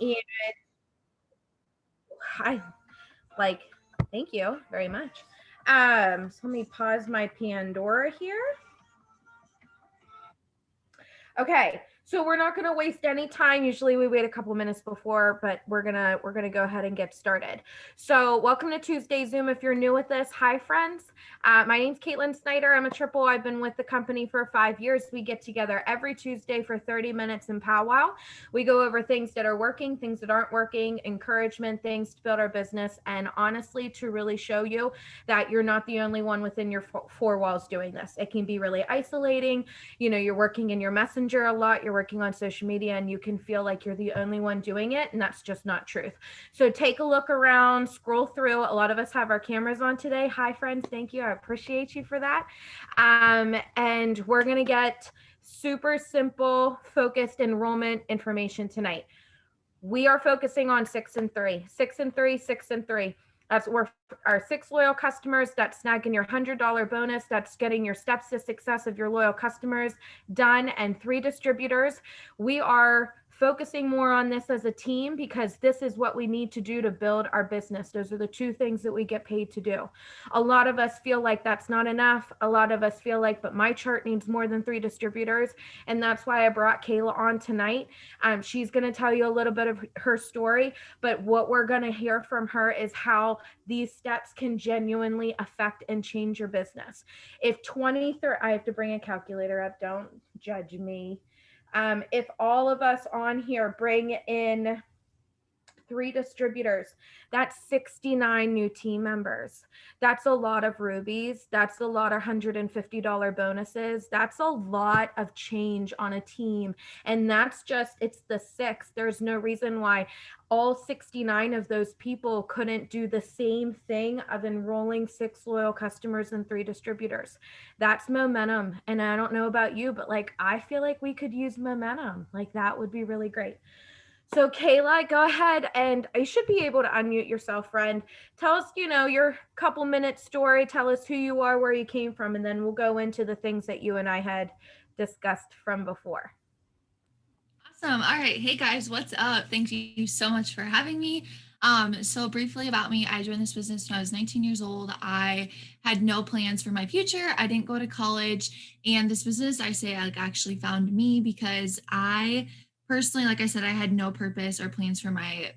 And I like, thank you very much. So let me pause my Pandora here. Okay, so we're not going to waste any time. Usually we wait a couple minutes before, but we're gonna go ahead and get started. So welcome to Tuesday Zoom. If you're new with this, hi friends. My name's Caitlin Snyder. I'm a triple. I've been with the company for 5 years. We get together every Tuesday for 30 minutes in powwow. We go over things that are working, things that aren't working, encouragement, things to build our business, and honestly to really show you that you're not the only one within your four walls doing this. It can be really isolating. You're working in your messenger a lot, you're working on social media, and you can feel like you're the only one doing it, and that's just not truth. So take a look around, scroll through. A lot of us have our cameras on today. Hi friends, thank you, I appreciate you for that. And we're going to get super simple focused enrollment information tonight. We are focusing on 6 and 3, 6 and 3, 6 and 3. That's our 6 loyal customers. That's snagging your $100 bonus. That's getting your steps to success of your loyal customers done. And 3 distributors. We are focusing more on this as a team because this is what we need to do to build our business. Those are the 2 things that we get paid to do. A lot of us feel like that's not enough. A lot of us feel like, but my chart needs more than 3 distributors. And that's why I brought Kayla on tonight. She's going to tell you a little bit of her story, but what we're going to hear from her is how these steps can genuinely affect and change your business. If 23, I have to bring a calculator up, don't judge me. If all of us on here bring in 3 distributors, that's 69 new team members. That's a lot of rubies. That's a lot of $150 bonuses. That's a lot of change on a team. And that's just, it's the 6. There's no reason why all 69 of those people couldn't do the same thing of enrolling 6 loyal customers and 3 distributors. That's momentum. And I don't know about you, but like, I feel like we could use momentum. Like, that would be really great. So Kayla, go ahead, and you should be able to unmute yourself, friend. Tell us, your couple minute story. Tell us who you are, where you came from, and then we'll go into the things that you and I had discussed from before. Awesome. All right. Hey guys, what's up? Thank you so much for having me. So briefly about me, I joined this business when I was 19 years old. I had no plans for my future. I didn't go to college. And this business, I say, like, actually found me because I personally, like I said, I had no purpose or plans for my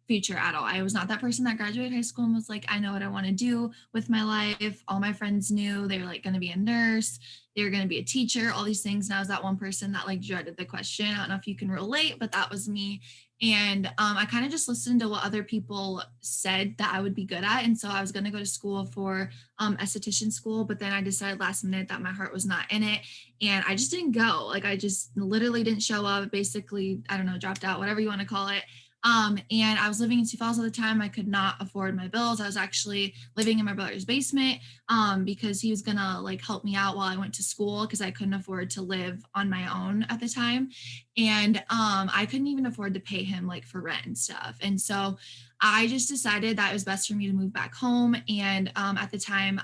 future at all. I was not that person that graduated high school and was like, I know what I want to do with my life. All my friends knew they were like going to be a nurse, they were going to be a teacher, all these things. And I was that one person that like dreaded the question. I don't know if you can relate, but that was me. And I kind of just listened to what other people said that I would be good at. And so I was going to go to school for esthetician school, but then I decided last minute that my heart was not in it. And I just didn't go. Like, I just literally didn't show up, basically, I don't know, dropped out, whatever you want to call it. And I was living in Sioux Falls at the time. I could not afford my bills. I was actually living in my brother's basement because he was gonna like help me out while I went to school because I couldn't afford to live on my own at the time. And I couldn't even afford to pay him like for rent and stuff. And so I just decided that it was best for me to move back home. And at the time,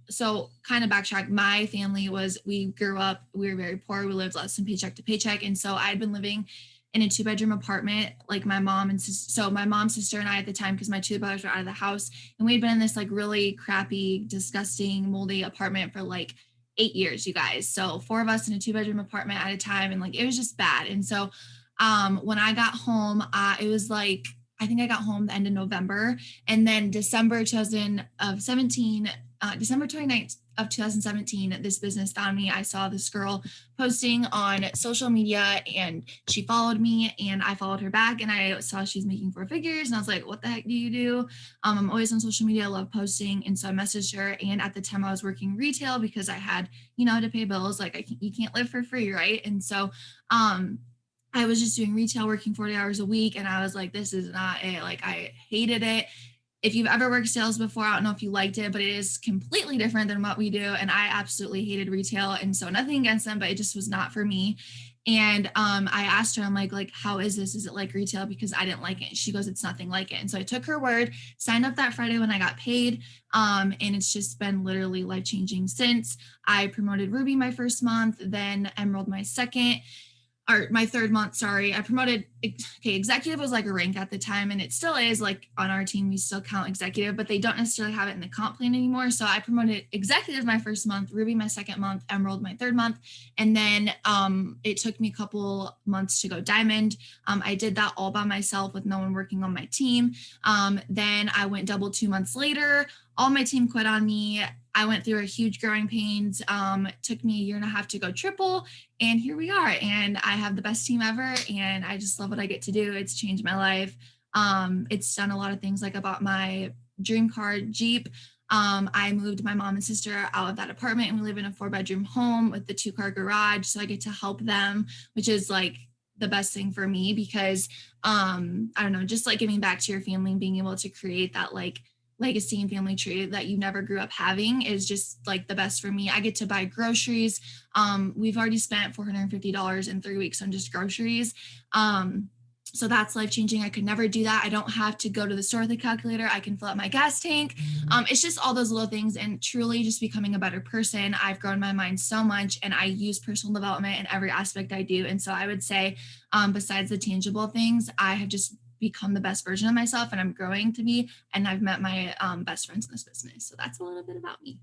so kind of backtrack, my family we grew up, we were very poor. We lived less than paycheck to paycheck. And so I had been living in a 2-bedroom apartment, like my mom and so my mom's sister and I at the time, because my 2 brothers were out of the house, and we'd been in this like really crappy, disgusting, moldy apartment for like 8 years, you guys. So 4 of us in a 2-bedroom apartment at a time, and like it was just bad. And so when I got home, it was like, I think I got home the end of November, and then December 2017, December 29th of 2017, this business found me. I saw this girl posting on social media and she followed me and I followed her back, and I saw she's making 4 figures and I was like, what the heck do you do? I'm always on social media. I love posting. And so I messaged her, and at the time I was working retail because I had, to pay bills. Like, you can't live for free, right? And so I was just doing retail, working 40 hours a week. And I was like, this is not it. Like, I hated it. If you've ever worked sales before, I don't know if you liked it, but it is completely different than what we do. And I absolutely hated retail. And so nothing against them, but it just was not for me. And I asked her, I'm like, how is this? Is it like retail? Because I didn't like it. She goes, it's nothing like it. And so I took her word, signed up that Friday when I got paid. And it's just been literally life-changing since. I promoted Ruby my first month, then Emerald my second. or my third month, sorry, I promoted, okay, executive was like a rank at the time, and it still is. Like on our team, we still count executive, but they don't necessarily have it in the comp plan anymore. So I promoted executive my first month, Ruby my second month, Emerald my third month. And then it took me a couple months to go diamond. I did that all by myself with no one working on my team. Then I went double 2 months later. All my team quit on me. I went through a huge growing pains. It took me a year and a half to go triple, and here we are. And I have the best team ever, and I just love what I get to do. It's changed my life. It's done a lot of things. Like I bought my dream car Jeep. I moved my mom and sister out of that apartment, and we live in a 4-bedroom home with the 2-car garage. So I get to help them, which is like the best thing for me, because I don't know, just like giving back to your family and being able to create that like legacy and family tree that you never grew up having is just like the best for me. I get to buy groceries. We've already spent $450 in 3 weeks on just groceries. So that's life changing. I could never do that. I don't have to go to the store with a calculator. I can fill up my gas tank. It's just all those little things, and truly just becoming a better person. I've grown my mind so much, and I use personal development in every aspect I do. And so I would say, besides the tangible things, I have just become the best version of myself, and I'm growing to be, and I've met my best friends in this business. So that's a little bit about me.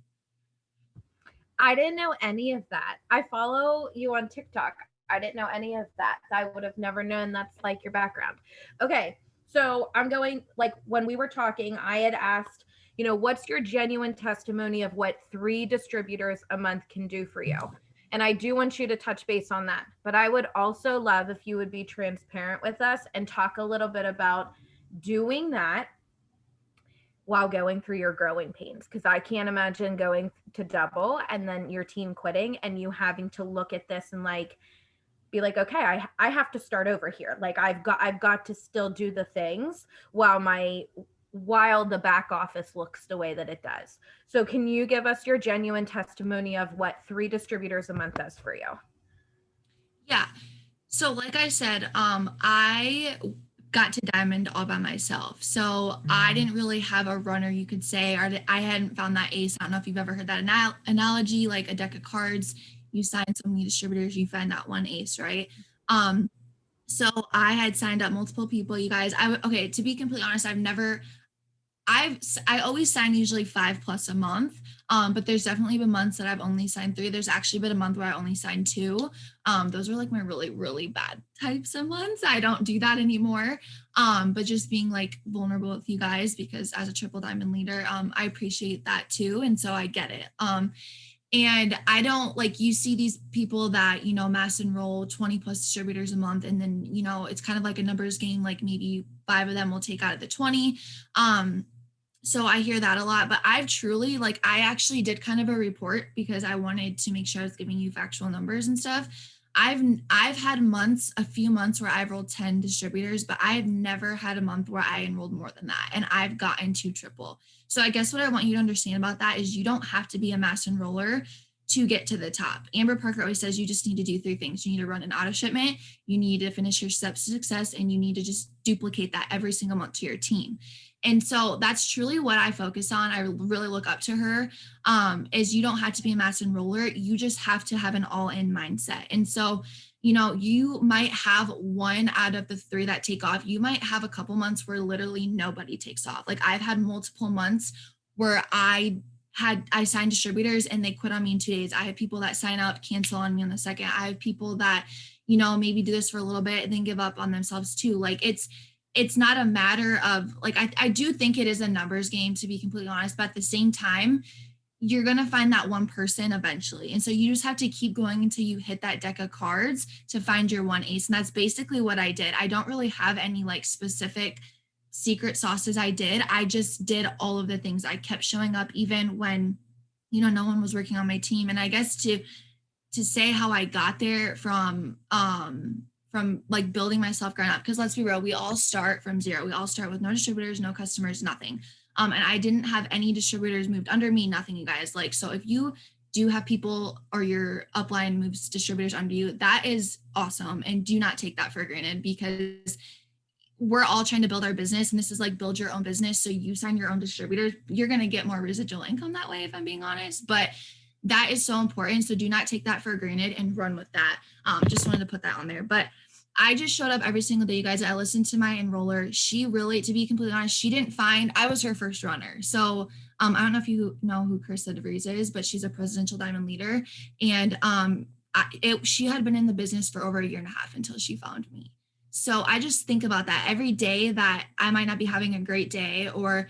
I didn't know any of that. I follow you on TikTok. I didn't know any of that. I would have never known that's like your background. Okay. So I'm going, like when we were talking, I had asked, what's your genuine testimony of what 3 distributors a month can do for you? And I do want you to touch base on that. But I would also love if you would be transparent with us and talk a little bit about doing that while going through your growing pains. Because I can't imagine going to double and then your team quitting and you having to look at this and like be like, okay, I have to start over here. Like I've got to still do the things while the back office looks the way that it does. So can you give us your genuine testimony of what 3 distributors a month does for you? Yeah. So like I said, I got to diamond all by myself. So I didn't really have a runner, you could say, or I hadn't found that ace. I don't know if you've ever heard that analogy, like a deck of cards, you sign so many distributors, you find that one ace, right? So I had signed up multiple people, you guys. Okay, to be completely honest, I always sign usually 5+ a month. But there's definitely been months that I've only signed 3. There's actually been a month where I only signed 2. Those are like my really, really bad types of months. I don't do that anymore. But just being like vulnerable with you guys, because as a triple diamond leader, I appreciate that too. And so I get it. And I don't like, you see these people that, mass enroll 20+ distributors a month. And then, it's kind of like a numbers game, like maybe 5 of them will take out of the 20. So I hear that a lot, but I've truly, like, I actually did kind of a report because I wanted to make sure I was giving you factual numbers and stuff. I've had a few months where I've rolled 10 distributors, but I've never had a month where I enrolled more than that. And I've gotten to triple. So I guess what I want you to understand about that is you don't have to be a mass enroller to get to the top. Amber Parker always says you just need to do 3 things. You need to run an auto shipment, you need to finish your steps to success, and you need to just duplicate that every single month to your team. And so that's truly what I focus on. I really look up to her, is you don't have to be a mass enroller. You just have to have an all-in mindset. And so, you might have 1 out of the 3 that take off. You might have a couple months where literally nobody takes off. Like I've had multiple months where I signed distributors and they quit on me in 2 days. I have people that sign up, cancel on me on the second. I have people that, maybe do this for a little bit and then give up on themselves too. Like it's not a matter of like, I do think it is a numbers game, to be completely honest, but at the same time, you're going to find that one person eventually. And so you just have to keep going until you hit that deck of cards to find your one ace. And that's basically what I did. I don't really have any like specific secret sauces I did. I just did all of the things. I kept showing up even when, no one was working on my team. And I guess to say how I got there from like building myself growing up, because let's be real, we all start from 0. We all start with no distributors, no customers, nothing. And I didn't have any distributors moved under me, nothing, you guys. Like, so if you do have people or your upline moves distributors under you, that is awesome. And do not take that for granted, because we're all trying to build our business, and this is like build your own business. So you sign your own distributors, you're going to get more residual income that way, if I'm being honest. But that is so important. So do not take that for granted and run with that. Just wanted to put that on there. But I just showed up every single day, you guys. I listened to my enroller. She really, to be completely honest, she didn't find, I was her first runner. So I don't know if you know who Krista DeVries is, but she's a presidential diamond leader. And she had been in the business for over a year and a half until she found me. So I just think about that every day, that I might not be having a great day, or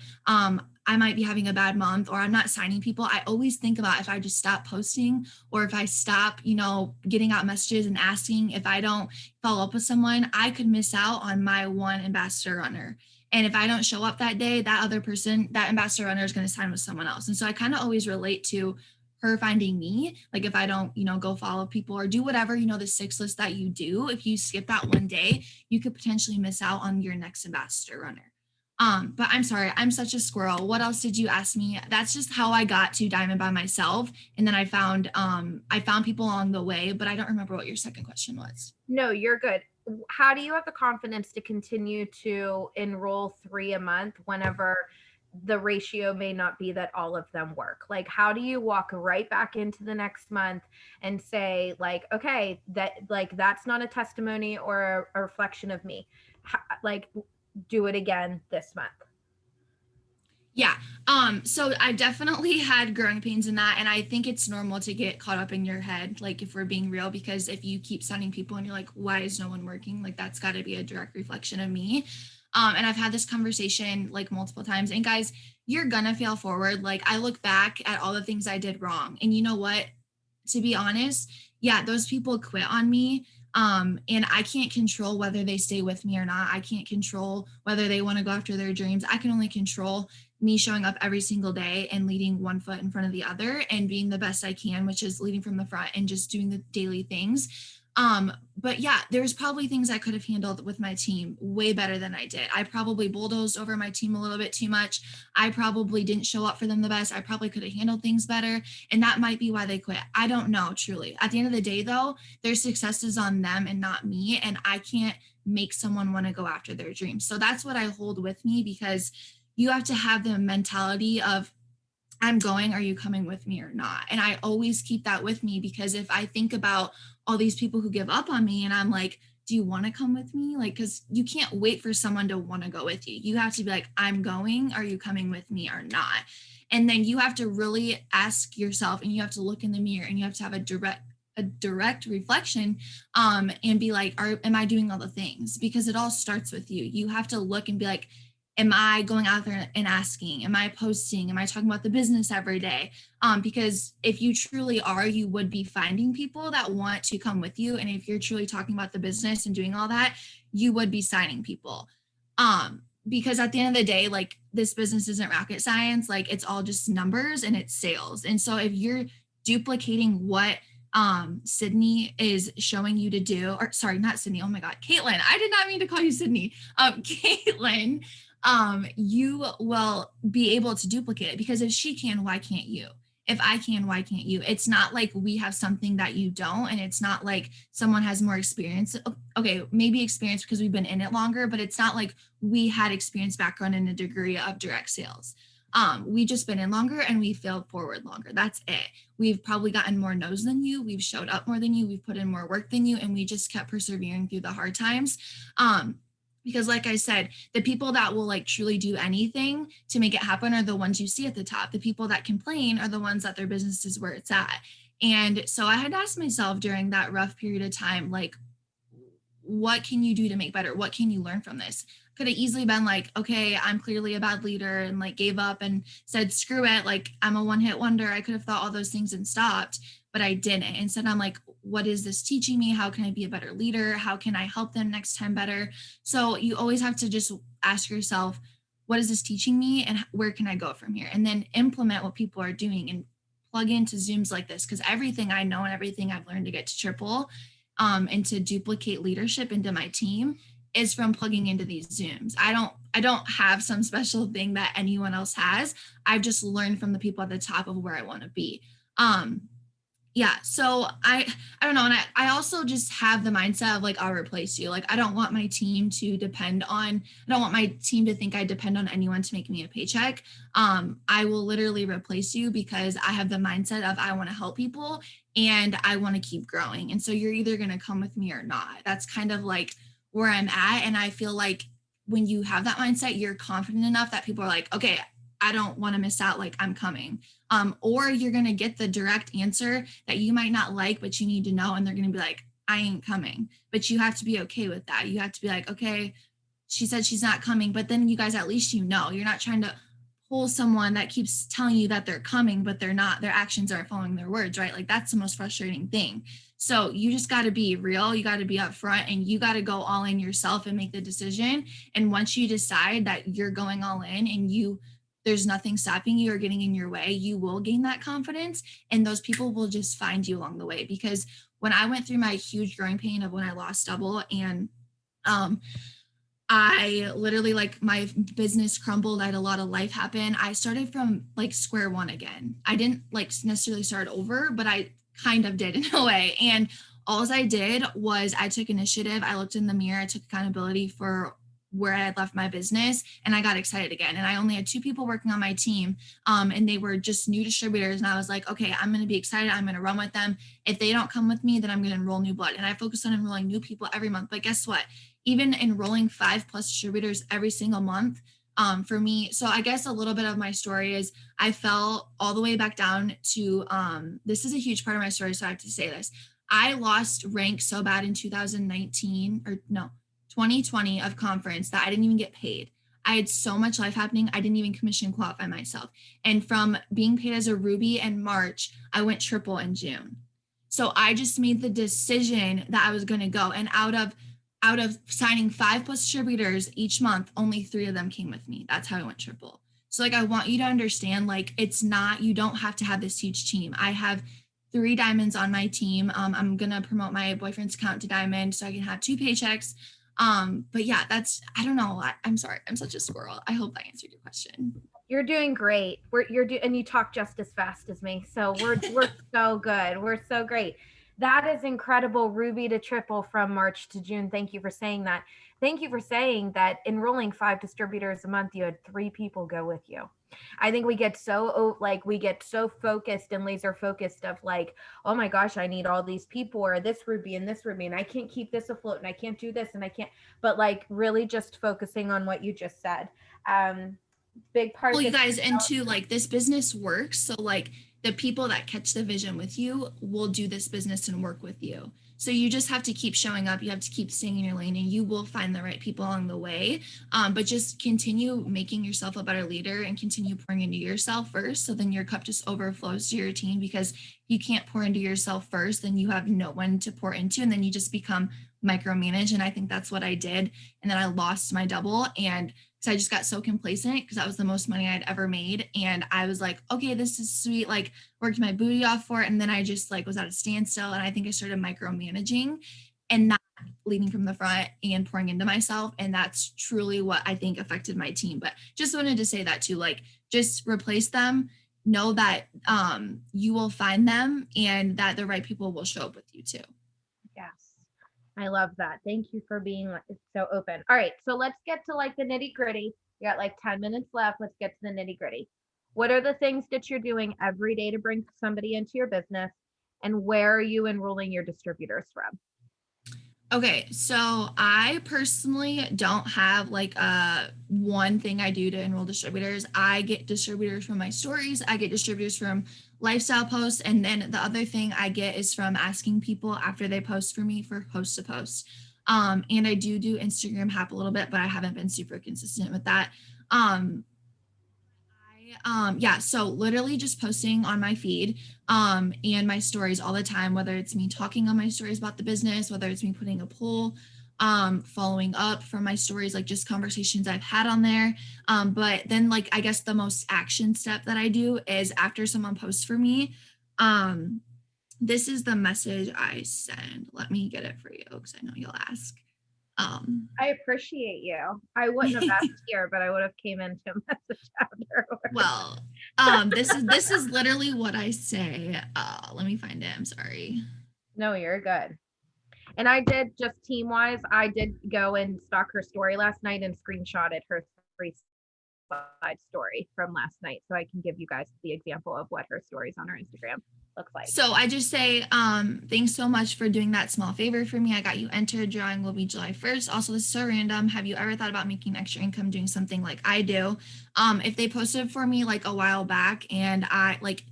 I might be having a bad month, or I'm not signing people. I always think about, if I just stop posting, or if I stop, getting out messages and asking, if I don't follow up with someone, I could miss out on my one ambassador runner. And if I don't show up that day, that other person, that ambassador runner, is going to sign with someone else. And so I kind of always relate to her finding me. Like if I don't, go follow people or do whatever, the 6 list that you do, if you skip that one day, you could potentially miss out on your next ambassador runner. But I'm sorry, I'm such a squirrel. What else did you ask me? That's just how I got to Diamond by myself. And then I found people along the way, but I don't remember what your second question was. No, you're good. How do you have the confidence to continue to enroll 3 a month whenever the ratio may not be that all of them work? Like, how do you walk right back into the next month and say, like, okay, that's not a testimony or a reflection of me. Do it again this month. Yeah. So I definitely had growing pains in that. And I think it's normal to get caught up in your head, like if we're being real, because if you keep sending people and you're like, why is no one working? Like that's got to be a direct reflection of me. And I've had this conversation like multiple times. And guys, you're gonna fail forward. Like I look back at all the things I did wrong. And you know what? To be honest, yeah, those people quit on me. And I can't control whether they stay with me or not. I can't control whether they want to go after their dreams. I can only control me showing up every single day and leading one foot in front of the other and being the best I can, which is leading from the front and just doing the daily things. But yeah, there's probably things I could have handled with my team way better than I did. I probably bulldozed over my team a little bit too much. I probably didn't show up for them the best. I probably could have handled things better. And that might be why they quit. I don't know, truly. At the end of the day, though, their success is on them and not me. And I can't make someone want to go after their dreams. So that's what I hold with me, because you have to have the mentality of, I'm going, are you coming with me or not? And I always keep that with me, because if I think about all these people who give up on me and I'm like, do you want to come with me? Like, because you can't wait for someone to want to go with you. You have to be like, I'm going, are you coming with me or not? And then you have to really ask yourself, and you have to look in the mirror, and you have to have a direct reflection and be like, am I doing all the things? Because it all starts with you. You have to look and be like, am I going out there and asking? Am I posting? Am I talking about the business every day? Because if you truly are, you would be finding people that want to come with you. And if you're truly talking about the business and doing all that, you would be signing people. Because at the end of the day, like this business isn't rocket science. Like it's all just numbers and it's sales. And so if you're duplicating what Sydney is showing you to do, or sorry, not Sydney. Oh my God, Caitlin. I did not mean to call you Sydney. Caitlin, you will be able to duplicate it, because if she can, why can't you? If I can, why can't you? It's not like we have something that you don't, and it's not like someone has more experience. Okay, maybe experience because we've been in it longer, but it's not like we had experience, background, and a degree of direct sales. We just been in longer and we failed forward longer. That's it. We've probably gotten more no's than you. We've showed up more than you. We've put in more work than you, and we just kept persevering through the hard times. Because like I said, the people that will like truly do anything to make it happen are the ones you see at the top. The people that complain are the ones that their business is where it's at. And so I had asked myself during that rough period of time, like, what can you do to make better? What can you learn from this? Could have easily been like, okay, I'm clearly a bad leader, and like gave up and said, screw it. Like I'm a one-hit wonder. I could have thought all those things and stopped, but I didn't. Instead, I'm like, what is this teaching me? How can I be a better leader? How can I help them next time better? So you always have to just ask yourself, what is this teaching me, and where can I go from here? And then implement what people are doing and plug into Zooms like this, because everything I know and everything I've learned to get to triple and to duplicate leadership into my team is from plugging into these Zooms. I don't have some special thing that anyone else has. I've just learned from the people at the top of where I want to be. Yeah. So I don't know. And I also just have the mindset of like, I'll replace you. Like, I don't want my team to depend on, I don't want my team to think I depend on anyone to make me a paycheck. I will literally replace you because I have the mindset of I want to help people and I want to keep growing. And so you're either going to come with me or not. That's kind of like where I'm at. And I feel like when you have that mindset, you're confident enough that people are like, okay, I don't want to miss out. Like, I'm coming. Or you're going to get the direct answer that you might not like, but you need to know. And they're going to be like, I ain't coming. But you have to be okay with that. You have to be like, okay, she said she's not coming. But then you guys, at least you know, you're not trying to pull someone that keeps telling you that they're coming, but they're not, their actions aren't following their words, right? Like that's the most frustrating thing. So you just got to be real. You got to be upfront and you got to go all in yourself and make the decision. And once you decide that you're going all in and there's nothing stopping you or getting in your way, you will gain that confidence. And those people will just find you along the way. Because when I went through my huge growing pain of when I lost double and I literally like my business crumbled. I had a lot of life happen. I started from like square one again. I didn't like necessarily start over, but I kind of did in a way. And all I did was I took initiative. I looked in the mirror. I took accountability for where I had left my business and I got excited again. And I only had two people working on my team. And they were just new distributors. And I was like, okay, I'm going to be excited. I'm going to run with them. If they don't come with me, then I'm going to enroll new blood. And I focused on enrolling new people every month. But guess what? Even enrolling 5+ distributors every single month for me. So I guess a little bit of my story is I fell all the way back down to, this is a huge part of my story. So I have to say this. I lost rank so bad in 2019 or no, 2020 of conference that I didn't even get paid. I had so much life happening. I didn't even commission qualify myself. And from being paid as a Ruby in March, I went triple in June. So I just made the decision that I was going to go. And out of signing 5+ distributors each month, only 3 of them came with me. That's how I went triple. So like, I want you to understand, like, it's not, you don't have to have this huge team. I have 3 diamonds on my team. I'm going to promote my boyfriend's account to diamond so I can have 2 paychecks. But yeah, I don't know. I'm sorry. I'm such a squirrel. I hope that answered your question. You're doing great. And you talk just as fast as me. So we're so good. We're so great. That is incredible, Ruby to triple from March to June. Thank you for saying that. Thank you for saying that enrolling 5 distributors a month, you had 3 people go with you. I think we get so focused and laser focused of like, oh my gosh, I need all these people or this Ruby and I can't keep this afloat and I can't do this and I can't, but like really just focusing on what you just said. Big part Well, of you this. guys, and too, like, this business works. So like the people that catch the vision with you will do this business and work with you. So you just have to keep showing up. You have to keep staying in your lane and you will find the right people along the way. But just continue making yourself a better leader and continue pouring into yourself first. So then your cup just overflows to your team, because you can't pour into yourself first, then you have no one to pour into. And then you just become micromanaged. And I think that's what I did. And then I lost my double. And so I just got so complacent because that was the most money I'd ever made. And I was like, okay, this is sweet. Like, worked my booty off for it. And then I just like was at a standstill. And I think I started micromanaging and not leading from the front and pouring into myself. And that's truly what I think affected my team. But just wanted to say that too, like, just replace them. Know that you will find them and that the right people will show up with you too. Yes. I love that. Thank you for being so open. All right. So let's get to like the nitty gritty. We got like 10 minutes left. Let's get to the nitty gritty. What are the things that you're doing every day to bring somebody into your business? And where are you enrolling your distributors from? Okay, so I personally don't have like one thing I do to enroll distributors. I get distributors from my stories, I get distributors from lifestyle posts, and then the other thing I get is from asking people after they post for me for post to post. And I do Instagram Hap a little bit, but I haven't been super consistent with that. Yeah, so literally just posting on my feed and my stories all the time, whether it's me talking on my stories about the business, whether it's me putting a poll, following up from my stories, like just conversations I've had on there. But then like I guess the most action step that I do is after someone posts for me, this is the message I send. Let me get it for you because I know you'll ask. Um, I appreciate you. I wouldn't have asked here, but I would have came into a message afterwards. well, this is literally what I say. Let me find it. I'm sorry. No, you're good. And I did just team wise, I did go and stalk her story last night and screenshotted her three slide story from last night. So I can give you guys the example of what her stories on her Instagram looks like. So I just say, thanks so much for doing that small favor for me. I got you entered. Drawing will be July 1st. Also, this is so random. Have you ever thought about making extra income doing something like I do? If they posted for me like a while back and I like,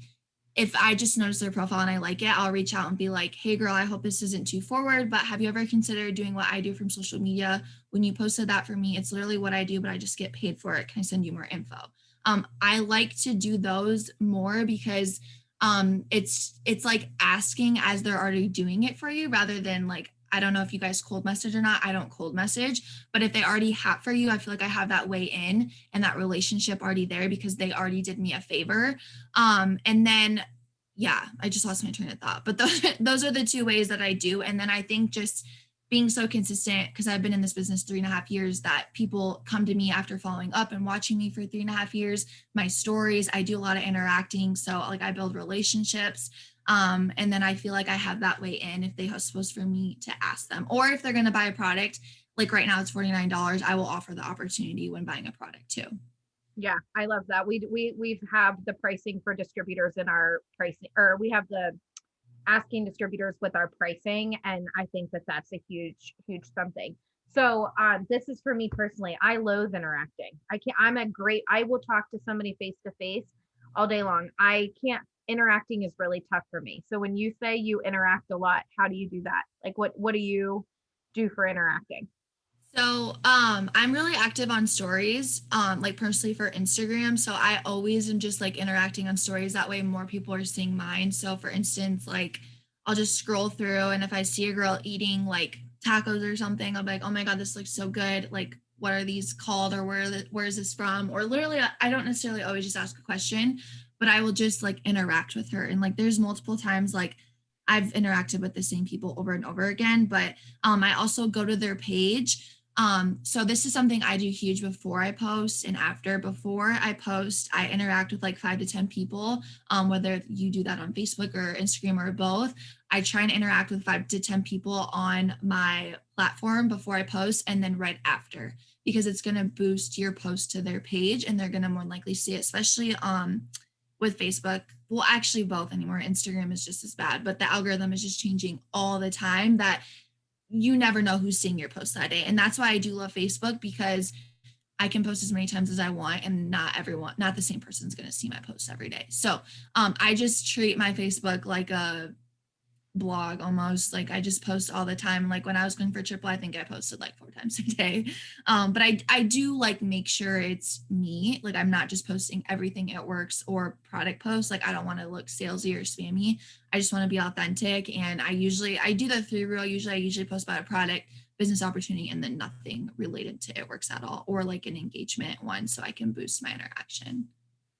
if I just notice their profile and I like it, I'll reach out and be like, hey girl, I hope this isn't too forward, but have you ever considered doing what I do from social media? When you posted that for me, it's literally what I do, but I just get paid for it. Can I send you more info? I like to do those more because it's like asking as they're already doing it for you rather than like, I don't know if you guys cold message or not. I don't cold message, but if they already have for you, I feel like I have that way in and that relationship already there because they already did me a favor. And then, yeah, I just lost my train of thought, but those are the two ways that I do. And then I think just being so consistent, because I've been in this business 3.5 years, that people come to me after following up and watching me for 3.5 years, my stories, I do a lot of interacting. So like I build relationships. And then I feel like I have that way in if they are supposed for me to ask them, or if they're going to buy a product, like right now it's $49. I will offer the opportunity when buying a product too. Yeah, I love that. We have the pricing for distributors in our pricing, or we have the asking distributors with our pricing, and I think that that's a huge something. So this is for me personally. I loathe interacting. I will talk to somebody face to face all day long. I can't. Interacting is really tough for me. So when you say you interact a lot, how do you do that? Like what do you do for interacting? So I'm really active on stories, like personally for Instagram. So I always am just like interacting on stories. That way more people are seeing mine. So for instance, like I'll just scroll through and if I see a girl eating like tacos or something, I'll be like, oh my God, this looks so good. Like, what are these called or where is this from? Or literally, I don't necessarily always just ask a question, but I will just like interact with her. And like there's multiple times like I've interacted with the same people over and over again, but I also go to their page. So this is something I do huge before I post and after. Before I post, I interact with like 5 to 10 people, whether you do that on Facebook or Instagram or both. I try and interact with 5 to 10 people on my platform before I post and then right after, because it's going to boost your post to their page and they're going to more likely see it, especially with Facebook. Well, actually both anymore. Instagram is just as bad, but the algorithm is just changing all the time that you never know who's seeing your post that day. And that's why I do love Facebook, because I can post as many times as I want and not the same person's going to see my posts every day. So I just treat my Facebook like a blog almost. Like I just post all the time. Like when I was going for triple, I think I posted like 4 times a day. But I do like make sure it's me. Like I'm not just posting everything at works or product posts. Like I don't want to look salesy or spammy. I just want to be authentic. And I do the 3 rule. I usually post about a product, business opportunity, and then nothing related to it works at all, or like an engagement one so I can boost my interaction.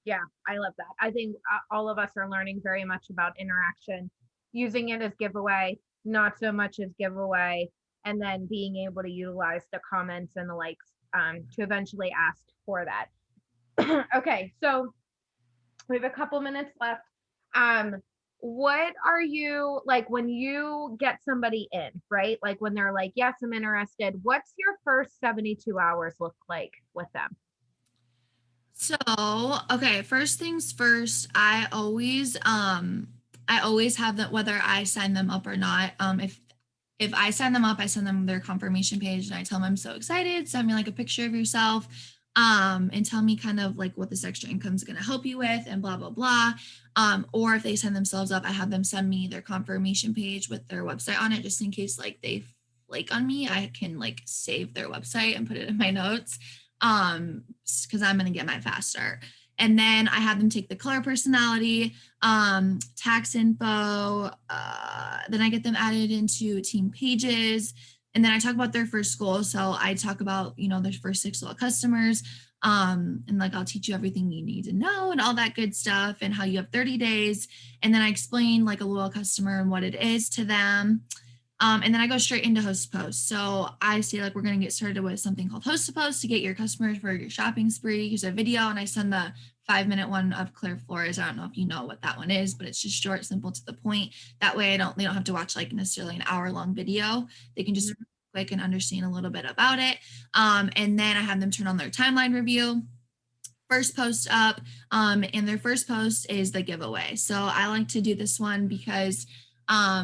Yeah, I love that. I think all of us are learning very much about interaction, using it as giveaway, not so much as giveaway, and then being able to utilize the comments and the likes to eventually ask for that. Okay, so we have a couple minutes left. What are you like when you get somebody in, right? Like when they're like, yes, I'm interested. What's your first 72 hours look like with them? So, okay, first things first, I always have that whether I sign them up or not. If I sign them up, I send them their confirmation page and I tell them I'm so excited, send me like a picture of yourself, and tell me kind of like what this extra income is going to help you with and blah blah blah. Or if they sign themselves up, I have them send me their confirmation page with their website on it just in case like they flake on me. I can like save their website and put it in my notes, because I'm going to get my fast start. And then I have them take the color personality, tax info. Then I get them added into team pages. And then I talk about their first goal. So I talk about, their first 6 loyal customers. And like, I'll teach you everything you need to know and all that good stuff and how you have 30 days. And then I explain like a loyal customer and what it is to them. And then I go straight into host to post. So I say like we're going to get started with something called host to post to get your customers for your shopping spree. Here's a video, and I send the 5-minute one of Claire Flores. I don't know if you know what that one is, but it's just short, simple, to the point. That way they don't have to watch like necessarily an hour-long video. They can just quick and understand a little bit about it. And then I have them turn on their timeline review. First post up, and their first post is the giveaway. So I like to do this one because I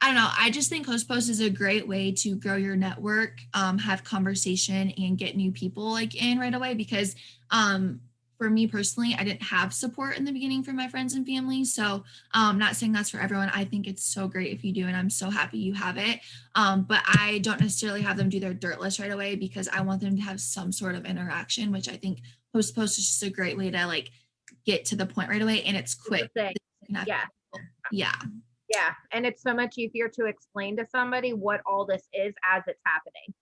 don't know. I just think host post is a great way to grow your network, have conversation, and get new people like in right away. Because for me personally, I didn't have support in the beginning from my friends and family. So not saying that's for everyone. I think it's so great if you do, and I'm so happy you have it. But I don't necessarily have them do their dirt list right away because I want them to have some sort of interaction, which I think host post is just a great way to like get to the point right away, and it's quick. Yeah. Yeah. Yeah. And it's so much easier to explain to somebody what all this is as it's happening.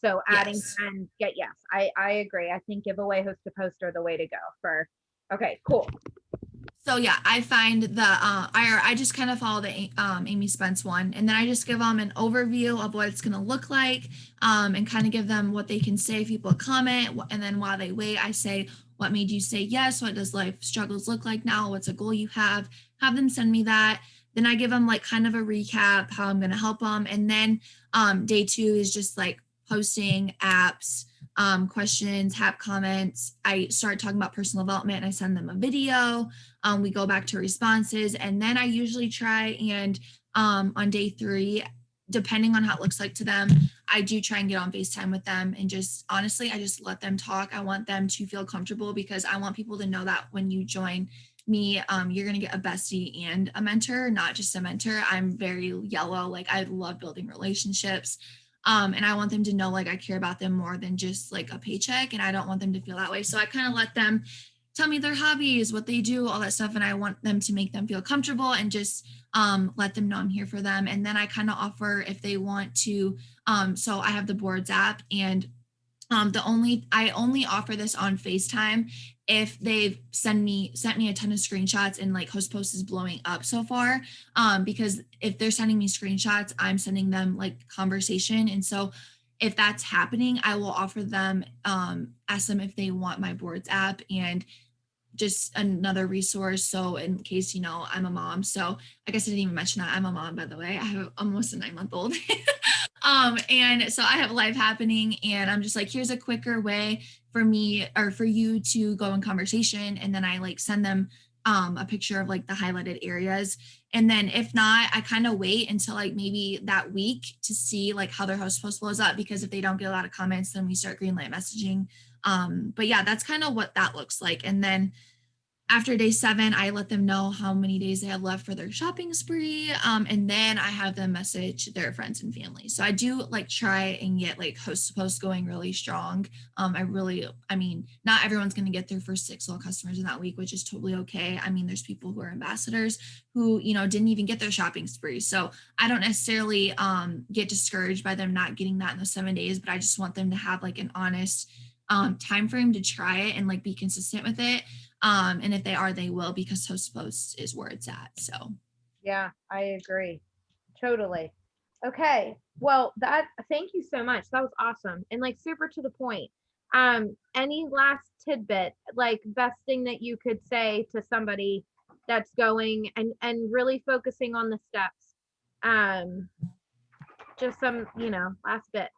So adding and yes, I agree. I think giveaway, host to post are the way to go for. Okay, cool. So yeah, I find the I just kind of follow the Amy Spence one, and then I just give them an overview of what it's going to look like, and kind of give them what they can say if people comment, and then while they wait, I say, what made you say yes? What does life struggles look like now? What's a goal you have? Have them send me that. Then I give them like kind of a recap how I'm going to help them, and then day 2 is just like posting apps, questions, have comments. I start talking about personal development, and I send them a video. We go back to responses, and then I usually try and on day 3, depending on how it looks like to them, I do try and get on FaceTime with them, and just honestly, I just let them talk. I want them to feel comfortable because I want people to know that when you join me, you're gonna get a bestie and a mentor, not just a mentor. I'm very yellow. Like I love building relationships. And I want them to know like I care about them more than just like a paycheck. And I don't want them to feel that way. So I kind of let them tell me their hobbies, what they do, all that stuff. And I want them to make them feel comfortable and just let them know I'm here for them. And then I kind of offer if they want to. So I have the boards app, and I only offer this on FaceTime if they've sent me a ton of screenshots and like host post is blowing up so far. Because if they're sending me screenshots, I'm sending them like conversation. And so if that's happening, I will offer them, ask them if they want my boards app and just another resource. So in case, I'm a mom. So I guess I didn't even mention that I'm a mom, by the way. I have almost a 9-month-old. And so I have life happening, and I'm just like, here's a quicker way for me or for you to go in conversation. And then I like send them a picture of like the highlighted areas. And then if not, I kind of wait until like maybe that week to see like how their host post blows up, because if they don't get a lot of comments, then we start greenlight messaging. But yeah, that's kind of what that looks like. And then after day 7, I let them know how many days they have left for their shopping spree. And then I have them message their friends and family. So I do like try and get like host to post going really strong. I mean, not everyone's going to get their first 6 loyal customers in that week, which is totally okay. I mean, there's people who are ambassadors who, didn't even get their shopping spree. So I don't necessarily get discouraged by them not getting that in the 7 days, but I just want them to have like an honest time frame to try it and like be consistent with it. And if they are, they will, because host post is where it's at. So yeah, I agree totally. Okay, well, thank you so much. That was awesome and like super to the point. Any last tidbit, like best thing that you could say to somebody that's going and really focusing on the steps? Just some, last bit.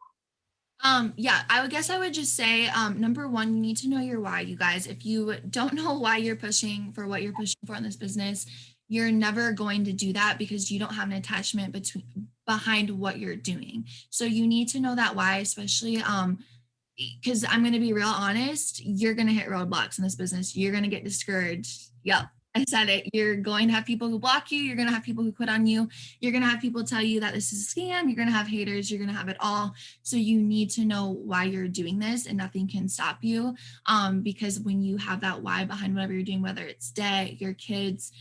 Yeah, I would guess I would just say, number 1, you need to know your why, you guys. If you don't know why you're pushing for what you're pushing for in this business, you're never going to do that because you don't have an attachment behind what you're doing. So you need to know that why, especially, because I'm going to be real honest, you're going to hit roadblocks in this business. You're going to get discouraged. Yep. I said it. You're going to have people who block you. You're going to have people who quit on you. You're going to have people tell you that this is a scam. You're going to have haters. You're going to have it all. So you need to know why you're doing this, and nothing can stop you. Because when you have that why behind whatever you're doing, whether it's debt, your kids,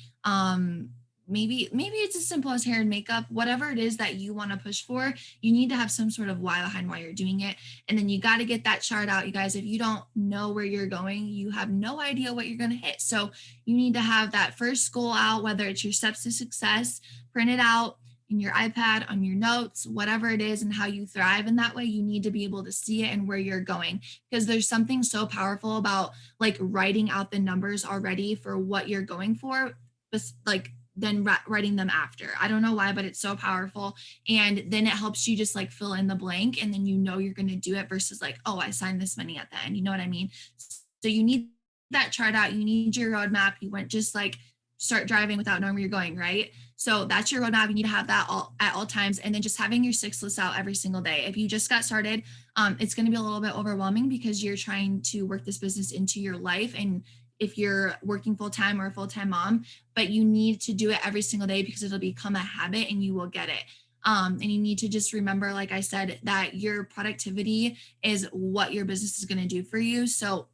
maybe it's as simple as hair and makeup, whatever it is that you want to push for, you need to have some sort of why behind why you're doing it. And then you got to get that chart out, you guys. If you don't know where you're going, you have no idea what you're going to hit. So you need to have that first goal out, whether it's your steps to success, print it out, in your iPad, on your notes, whatever it is, and how you thrive in that way, you need to be able to see it and where you're going. Because there's something so powerful about like writing out the numbers already for what you're going for, like then writing them after. I don't know why, but it's so powerful. And then it helps you just like fill in the blank and then you know you're going to do it versus like, oh, I signed this money at the end. You know what I mean? So you need that chart out. You need your roadmap. You went just like start driving without knowing where you're going, right? So that's your roadmap. You need to have that at all times. And then just having your 6 lists out every single day. If you just got started, it's going to be a little bit overwhelming because you're trying to work this business into your life. And if you're working full-time or a full-time mom, but you need to do it every single day because it'll become a habit and you will get it. And you need to just remember, like I said, that your productivity is what your business is going to do for you. So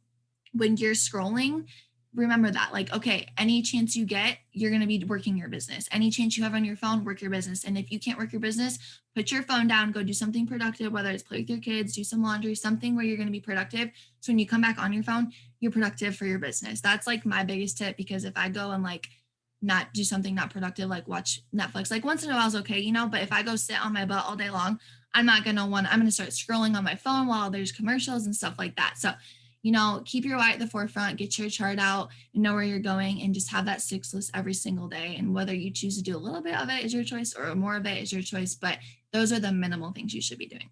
when you're scrolling, remember that, like, okay, any chance you get, you're going to be working your business. Any chance you have on your phone, work your business. And if you can't work your business, put your phone down, go do something productive, whether it's play with your kids, do some laundry, something where you're going to be productive. So when you come back on your phone, you're productive for your business. That's like my biggest tip, because if I go and like not do something not productive, like watch Netflix, like once in a while is okay, you know, but if I go sit on my butt all day long, I'm going to start scrolling on my phone while there's commercials and stuff like that. So you know, keep your why at the forefront, get your chart out and know where you're going, and just have that 6 list every single day. And whether you choose to do a little bit of it is your choice or more of it is your choice, but those are the minimal things you should be doing.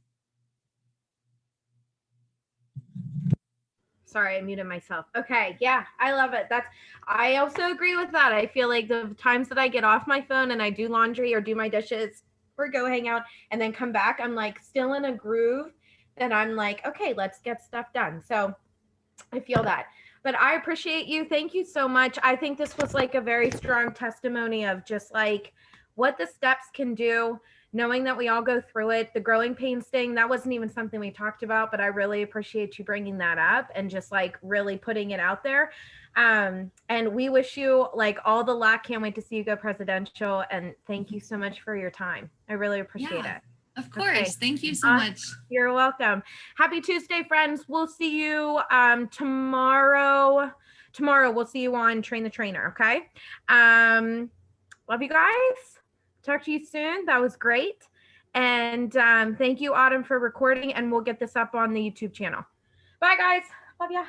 Sorry, I muted myself. Okay, yeah, I love it. I also agree with that. I feel like the times that I get off my phone and I do laundry or do my dishes or go hang out and then come back, I'm like still in a groove that I'm like, okay, let's get stuff done. So I feel that. But I appreciate you. Thank you so much. I think this was like a very strong testimony of just like what the steps can do, knowing that we all go through it. The growing pains thing, that wasn't even something we talked about, but I really appreciate you bringing that up and just like really putting it out there. And we wish you like all the luck. Can't wait to see you go presidential. And thank you so much for your time. I really appreciate it. Of course. Okay. Thank you so much. You're welcome. Happy Tuesday, friends. We'll see you tomorrow. Tomorrow we'll see you on Train the Trainer. Okay. Love you guys. Talk to you soon. That was great. And thank you, Autumn, for recording, and we'll get this up on the YouTube channel. Bye, guys. Love ya.